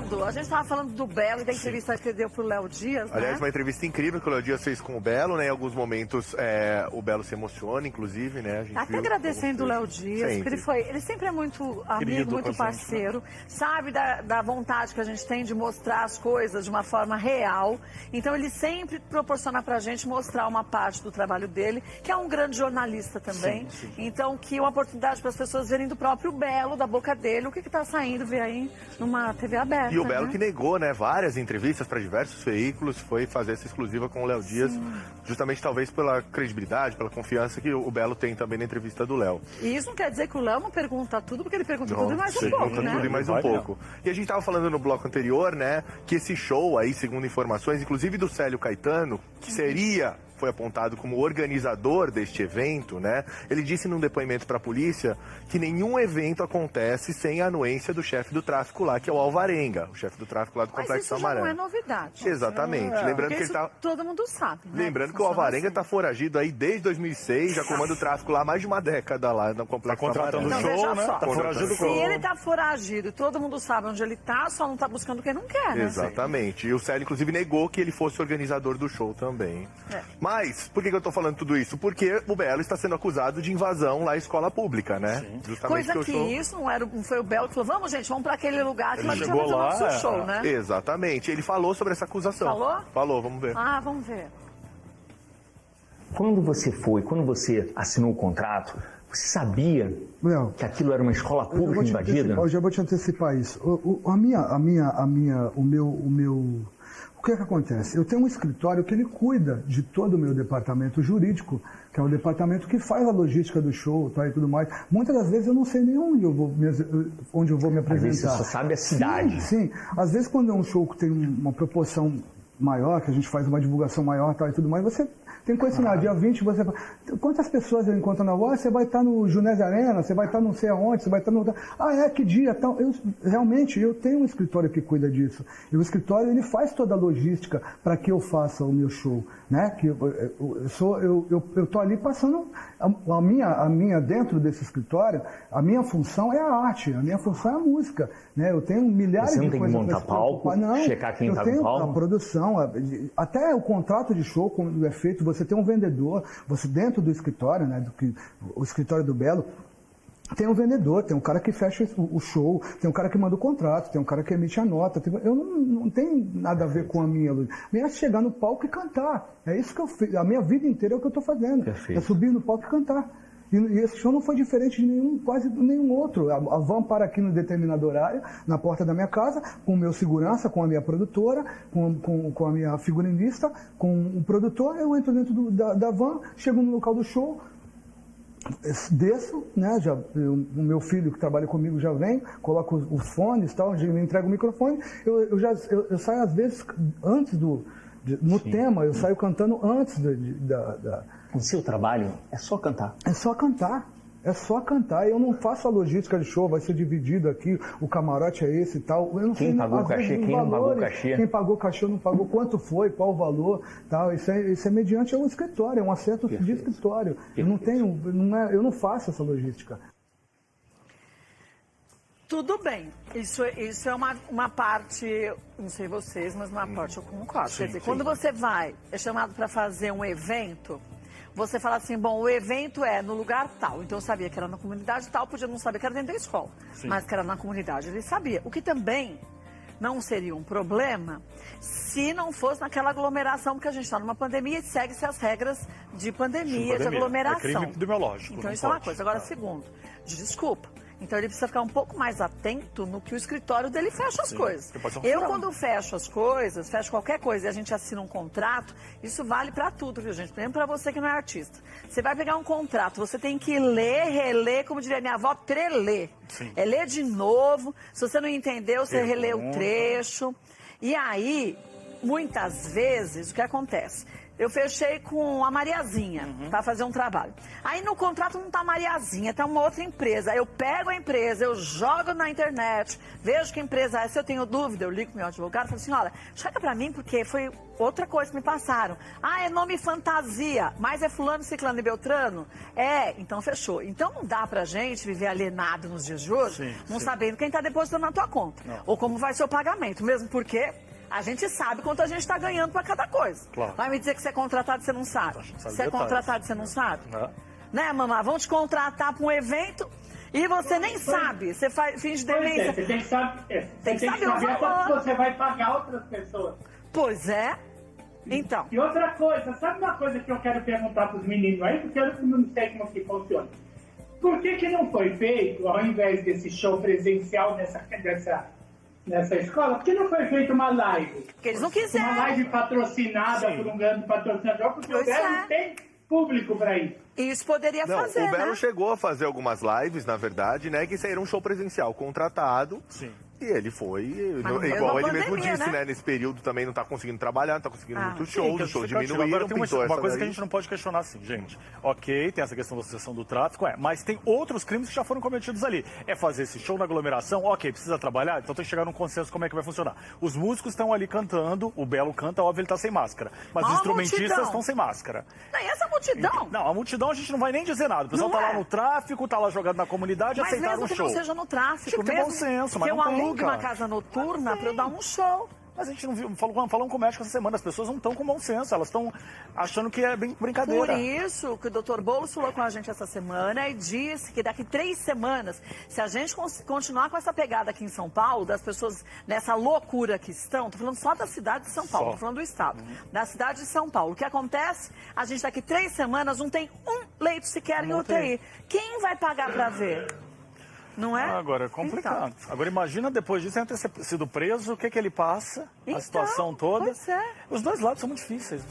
Fernando, a gente estava falando do Belo e da entrevista que ele deu pro Léo Dias, Aliás, né? uma entrevista incrível que o Léo Dias fez com o Belo, né? Em alguns momentos o Belo se emociona, inclusive, né? A gente Até viu agradecendo o Léo Dias, Sempre. porque ele sempre é muito amigo, Querido muito com a gente, parceiro, sabe da vontade que a gente tem de mostrar as coisas de uma forma real. Então ele sempre proporciona pra gente mostrar uma parte do trabalho dele, que é um grande jornalista também. Sim. Então, que é uma oportunidade para as pessoas verem do próprio Belo, da boca dele, o que está saindo, ver aí numa TV aberta. E o Belo né? que negou, né, várias entrevistas para diversos veículos, foi fazer essa exclusiva com o Léo Dias, justamente talvez pela credibilidade, pela confiança que o Belo tem também na entrevista do Léo. E isso não quer dizer que o Léo não pergunta tudo, porque ele pergunta tudo e mais um pouco, Pergunta né? tudo e mais um Vai, pouco. E a gente estava falando no bloco anterior, né, que esse show aí, segundo informações, inclusive do Célio Caetano, que foi apontado como organizador deste evento, né? Ele disse num depoimento para a polícia que nenhum evento acontece sem a anuência do chefe do tráfico lá, que é o Alvarenga, o chefe do tráfico lá do Mas Complexo isso já Amarelo. não é novidade. Exatamente. Lembrando Porque que ele isso tá... todo mundo sabe, né? Lembrando que o Alvarenga está foragido aí desde 2006, já comanda o tráfico lá há mais de uma década lá no Complexo Tá contratando Amarelo. Não, show, veja né? só. Tá foragido Se ele tá foragido e todo mundo sabe onde ele tá, só não tá buscando quem não quer, né? Exatamente. E o Célio, inclusive, negou que ele fosse organizador do show também. É. Mas, por que eu tô falando tudo isso? Porque o Belo está sendo acusado de invasão lá à escola pública, né? Sim. Justamente Coisa porque que o show... isso não foi o Belo que falou, vamos gente, vamos pra aquele lugar que Ele lá a gente chegou vai fazer o lá, nosso show, né? Exatamente. Ele falou sobre essa acusação. Falou? Falou, vamos ver. Ah, vamos ver. Quando você assinou o contrato, você sabia Léo, que aquilo era uma escola eu pública invadida? eu já vou te antecipar isso. O que é que acontece? Eu tenho um escritório que ele cuida de todo o meu departamento jurídico, que é o departamento que faz a logística do show, tá, e tudo mais. Muitas das vezes eu não sei nem onde eu vou me apresentar. Às vezes você só sabe a cidade. Sim. Às vezes quando é um show que tem uma proporção maior, que a gente faz uma divulgação maior, tal, e tudo mais, você tem conhecimento. Dia 20, você... Quantas pessoas eu encontro na rua? Você vai estar no Junés Arena, você vai estar não sei aonde, você vai estar no... que dia? Tal. Realmente, eu tenho um escritório que cuida disso. E o escritório, ele faz toda a logística para que eu faça o meu show, né? Que eu tô ali passando... A minha, dentro desse escritório, a minha função é a arte, a minha função é a música, né? Eu tenho milhares Você não de tem que coisas montar pra se preocupar. palco, checar quem tá no Eu tenho palco? a produção, até o contrato de show, quando é feito, você tem um vendedor, você dentro do escritório, né, o escritório do Belo, tem um vendedor, tem um cara que fecha o show, tem um cara que manda o contrato, tem um cara que emite a nota. Eu não tenho nada a ver com a minha luz. Minha é chegar no palco e cantar. É isso que eu fiz. A minha vida inteira é o que eu estou fazendo. Perfeito. É subir no palco e cantar. E esse show não foi diferente de quase nenhum outro. A van para aqui no determinado horário, na porta da minha casa, com o meu segurança, com a minha produtora, com a minha figurinista, com o produtor. Eu entro dentro da van, chego no local do show, desço, né? O meu filho que trabalha comigo já vem, coloco os fones, tal, me entrega o microfone. Eu saio às vezes antes no tema, eu saio cantando antes O seu trabalho é só cantar. É só cantar. É só cantar. Eu não faço a logística de show, vai ser dividido aqui, o camarote é esse e tal. Eu não Quem sei, pagou às o cachê, vezes, os quem não pagou o valores, cachê. Quem pagou o cachê, não pagou, quanto foi, qual o valor, tal. Isso é mediante o escritório, é um acerto de escritório. Eu não faço essa logística. Tudo bem, isso é uma parte, não sei vocês, mas uma parte eu concordo. Quer dizer, quando você é chamado para fazer um evento, você fala assim, bom, o evento é no lugar tal. Então eu sabia que era na comunidade tal, podia não saber que era dentro da escola. Mas que era na comunidade, ele sabia. O que também não seria um problema se não fosse naquela aglomeração, porque a gente está numa pandemia e segue-se as regras de pandemia, de aglomeração. É crime epidemiológico. Então não isso é uma pode. coisa. Agora, segundo, desculpa. Então ele precisa ficar um pouco mais atento no que o escritório dele fecha as coisas. porque pode ser um Eu, furão. quando fecho as coisas, fecho qualquer coisa e a gente assina um contrato, isso vale pra tudo, viu, gente? Mesmo pra você que não é artista. Você vai pegar um contrato, você tem que ler, reler, como diria minha avó, treler. Sim. É ler de novo. Se você não entendeu, você relê o trecho. E aí, muitas vezes, o que acontece? eu fechei com a Mariazinha para fazer um trabalho. Aí no contrato não tá Mariazinha, tá uma outra empresa. Eu pego a empresa, eu jogo na internet, vejo que empresa é. Se eu tenho dúvida, eu ligo pro meu advogado e falo assim, olha, chega pra mim porque foi outra coisa que me passaram. Ah, é nome fantasia, mas é fulano, ciclano e beltrano? É, então fechou. Então não dá pra gente viver alienado nos dias de hoje, não sabendo quem tá depositando na tua conta. Ou como vai ser o pagamento, mesmo porque... A gente sabe quanto a gente está ganhando para cada coisa. Claro. Vai me dizer que você é contratado e você não sabe. Você é contratado e você não sabe? Né, mamãe? Vão te contratar para um evento e você nem sabe. Você finge demência. Você tem que saber quanto você vai pagar outras pessoas. Pois é. Então. E outra coisa, sabe uma coisa que eu quero perguntar para os meninos aí? Porque eu não sei como que funciona. Por que não foi feito, ao invés desse show presencial nessa escola, por que não foi feita uma live? Porque eles não quiseram. Uma live patrocinada por um grande patrocinador, porque o Belo não tem público para isso. Isso poderia fazer, o Belo né? chegou a fazer algumas lives, na verdade, né? Que isso aí era um show presencial contratado. Sim. E ele foi, Mas igual ele pandemia, mesmo disse, né? Nesse período também não tá conseguindo trabalhar, não tá conseguindo muitos Sim, shows, que os shows justificativo. diminuíram, Agora tem pintou uma essa coisa que a daí. gente não pode questionar assim, gente. Ok, tem essa questão da associação do tráfico, mas tem outros crimes que já foram cometidos ali. É fazer esse show na aglomeração, ok, precisa trabalhar, então tem que chegar num consenso como é que vai funcionar. Os músicos estão ali cantando, o Belo canta, óbvio, ele tá sem máscara. Mas os instrumentistas estão sem máscara. Não, e essa multidão? Não, a multidão a gente não vai nem dizer nada. O pessoal Não tá lá é. no tráfico, tá lá jogado na comunidade, Mas aceitaram mesmo o que show. não seja no tráfico, Tinha que ter mesmo bom senso, mas que eu não tem, alugue uma cara. casa noturna para eu dar um show. Mas a gente não viu, falamos com o médico essa semana, as pessoas não estão com bom senso, elas estão achando que é brincadeira. Por isso que o Dr. Boulos falou com a gente essa semana e disse que daqui 3 semanas, se a gente continuar com essa pegada aqui em São Paulo, das pessoas nessa loucura que estão, tô falando só da cidade de São Paulo, tô falando do estado, da cidade de São Paulo. O que acontece? A gente daqui 3 semanas não tem um leito sequer em UTI. Quem vai pagar para ver? Não é? Agora é complicado. Então. Agora imagina depois disso ele ter sido preso, o que ele passa, a situação toda. Pois é. Os dois lados são muito difíceis.